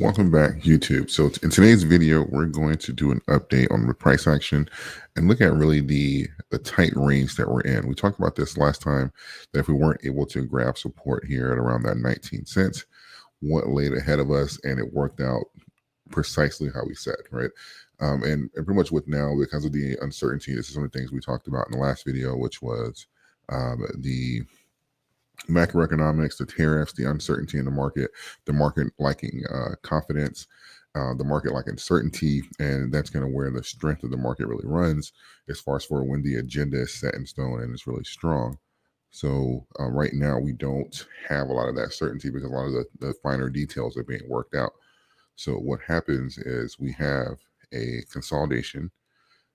Welcome back, YouTube. So in today's video, we're going to do an update on the price action and look at really the tight range that we're in. We talked about this last time, that if we weren't able to grab support here at around that 19 cents, what laid ahead of us, and it worked out precisely how we said, right? And pretty much with now, because of the uncertainty, this is some of the things we talked about in the last video, which was the macroeconomics, the tariffs, the uncertainty in the market liking confidence, the market liking certainty, and that's kind of where the strength of the market really runs as far as for when the agenda is set in stone and it's really strong. So right now we don't have a lot of that certainty because a lot of the finer details are being worked out. So what happens is we have a consolidation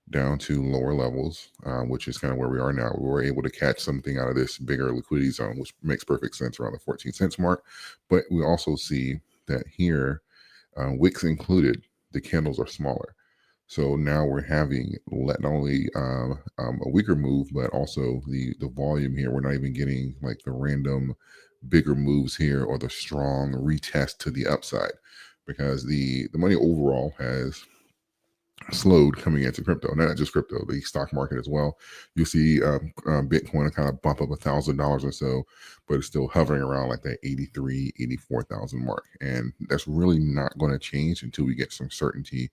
down to lower levels, which is kind of where we are now. We were able to catch something out of this bigger liquidity zone, which makes perfect sense around the 14 cents mark. But we also see that here, wicks included, the candles are smaller. So now we're having not only a weaker move, but also the volume here. We're not even getting like the random bigger moves here or the strong retest to the upside, because the money overall has slowed coming into crypto. Not just crypto, the stock market as well. You'll see Bitcoin kind of bump up $1,000 or so, but it's still hovering around like that 83, 84,000 mark. And that's really not going to change until we get some certainty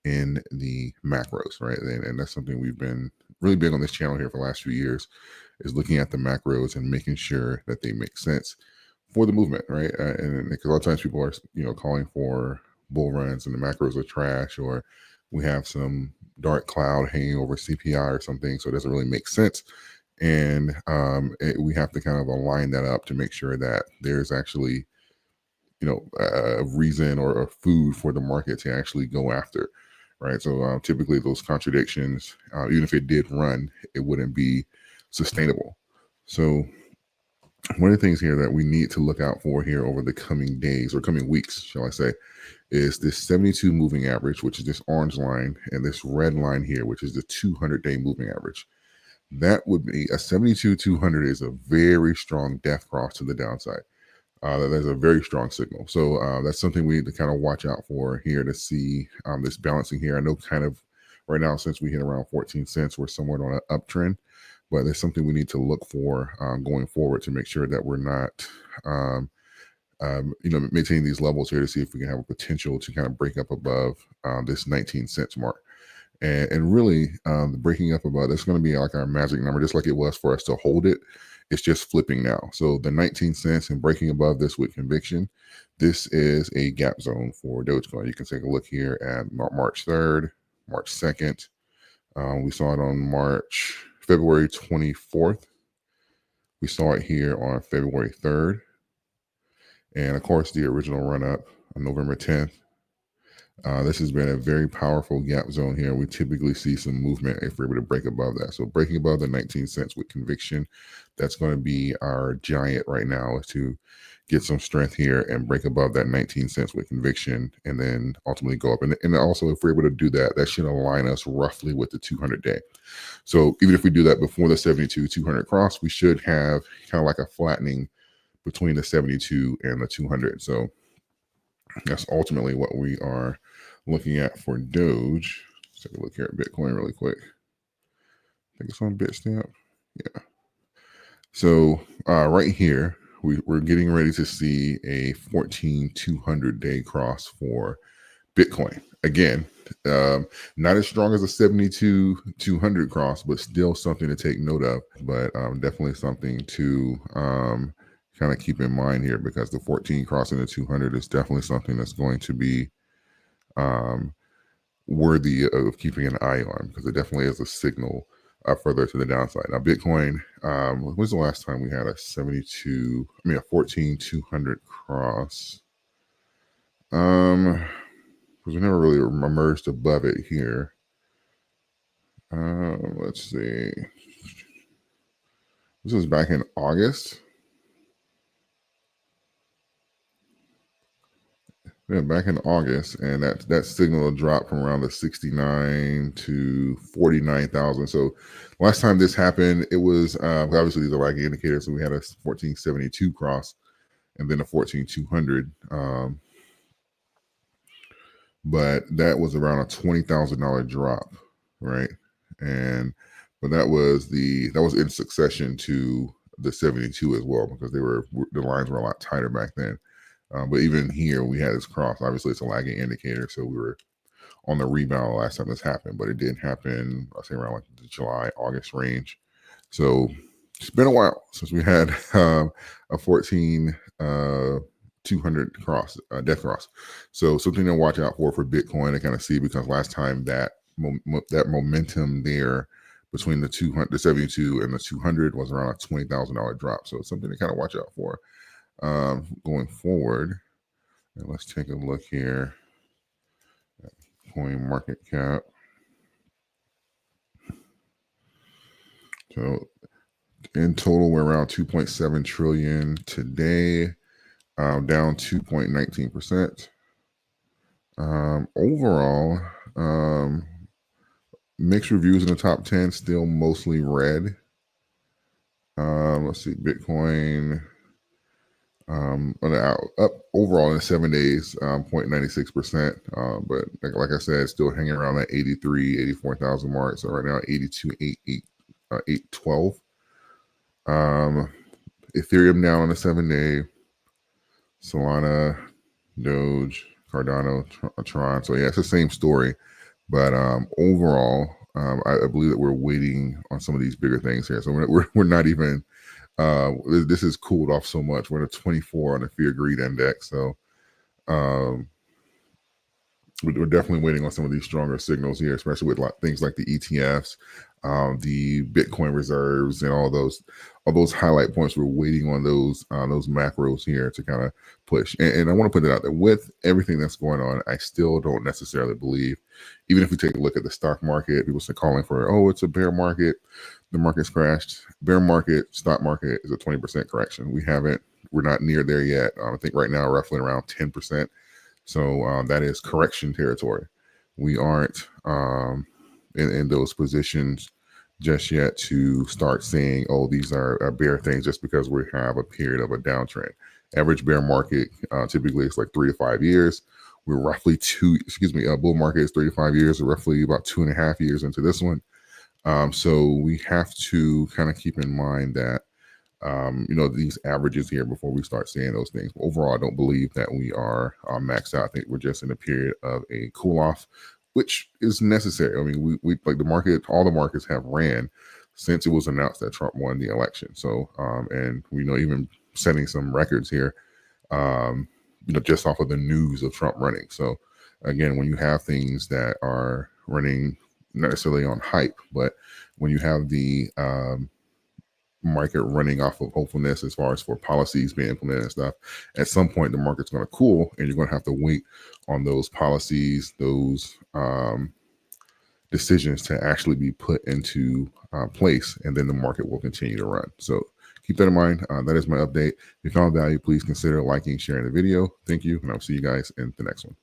in the macros, right? And that's something we've been really big on this channel here for the last few years, is looking at the macros and making sure that they make sense for the movement, right? And because a lot of times people are, calling for bull runs and the macros are trash, or we have some dark cloud hanging over CPI or something, so it doesn't really make sense. And we have to kind of align that up to make sure that there's actually, a reason or a food for the market to actually go after, right? So typically those contradictions, even if it did run, it wouldn't be sustainable. So one of the things here that we need to look out for here over the coming days, or coming weeks, shall I say, is this 72 moving average, which is this orange line, and this red line here, which is the 200-day moving average. That would be a 72-200 is a very strong death cross to the downside. That's a very strong signal. So that's something we need to kind of watch out for here to see this balancing here. I know kind of right now, since we hit around 14 cents, we're somewhat on an uptrend, but there's something we need to look for going forward to make sure that we're not maintaining these levels here to see if we can have a potential to kind of break up above this 19 cents mark. And really, the breaking up above, that's going to be like our magic number, just like it was for us to hold it. It's just flipping now. So the 19 cents and breaking above this with conviction, this is a gap zone for Dogecoin. You can take a look here at March 3rd, March 2nd. We saw it on February 24th. We saw it here on February 3rd. And of course, the original run up on November 10th. This has been a very powerful gap zone here. We typically see some movement if we're able to break above that. So breaking above the 19 cents with conviction, that's going to be our giant right now, is to get some strength here and break above that 19 cents with conviction, and then ultimately go up. And also, if we're able to do that, that should align us roughly with the 200-day. So even if we do that before the 72-200 cross, we should have kind of like a flattening between the 72 and the 200. So that's ultimately what we are looking at for Doge. Let's take a look here at Bitcoin really quick. I think it's on Bitstamp. Yeah. So right here, we're getting ready to see a 14-200-day cross for Bitcoin. Again, not as strong as a 72-200 cross, but still something to take note of. But definitely something to kind of keep in mind here, because the 14 crossing the 200 is definitely something that's going to be worthy of keeping an eye on, because it definitely is a signal further to the downside. Now, Bitcoin, when was the last time we had a 14-200 cross? Because we never really emerged above it here. Let's see. This was back in August. Yeah, back in August, and that signal dropped from around the 69 to 49,000. So last time this happened, it was obviously these are lagging indicators. So we had a 1472 cross, and then a 14-200. but that was around a $20,000 drop, right? And but that was in succession to the 72 as well, because the lines were a lot tighter back then. But even here, we had this cross. Obviously, it's a lagging indicator, so we were on the rebound last time this happened, but it did happen, I say, around like the July, August range. So it's been a while since we had a 14 200 cross, death cross. So something to watch out for Bitcoin to kind of see, because last time that momentum there between the 200, the 72 and the 200 was around a $20,000 drop. So it's something to kind of watch out for going forward. And let's take a look here. Coin market cap. So in total, we're around 2.7 trillion today, down 2.19%. Overall, mixed reviews in the top 10, still mostly red. Let's see, Bitcoin up overall in 7 days, 0.96%. But like I said, still hanging around that 84,000 mark. So right now, 812. Ethereum down on the 7 day. Solana, Doge, Cardano, Tron. So yeah, it's the same story. But overall, I believe that we're waiting on some of these bigger things here. So we're not even. This has cooled off so much. We're at a 24 on the Fear Greed Index. So we're definitely waiting on some of these stronger signals here, especially with things like the ETFs, the Bitcoin reserves, and all those highlight points. We're waiting on those macros here to kind of push. And I want to put it out there, with everything that's going on, I still don't necessarily believe, even if we take a look at the stock market, people are calling for, oh, it's a bear market, the market's crashed. Bear market, stock market is a 20% correction. We're not near there yet. I think right now roughly around 10%. So that is correction territory. We aren't in those positions just yet to start saying, oh, these are bear things, just because we have a period of a downtrend. Average bear market typically is like 3 to 5 years. We're roughly bull market is 3 to 5 years, or roughly about 2.5 years into this one. So we have to kind of keep in mind that these averages here before we start saying those things. But overall, I don't believe that we are maxed out. I think we're just in a period of a cool off, which is necessary. I mean, we like the market, all the markets have ran since it was announced that Trump won the election. So, and we know, even setting some records here, just off of the news of Trump running. So again, when you have things that are running, not necessarily on hype, but when you have the market running off of hopefulness as far as for policies being implemented and stuff, at some point the market's going to cool, and you're going to have to wait on those policies, those decisions to actually be put into place, and then the market will continue to run. So keep that in mind. That is my update. If you found value, please consider liking, sharing the video. Thank you, and I'll see you guys in the next one.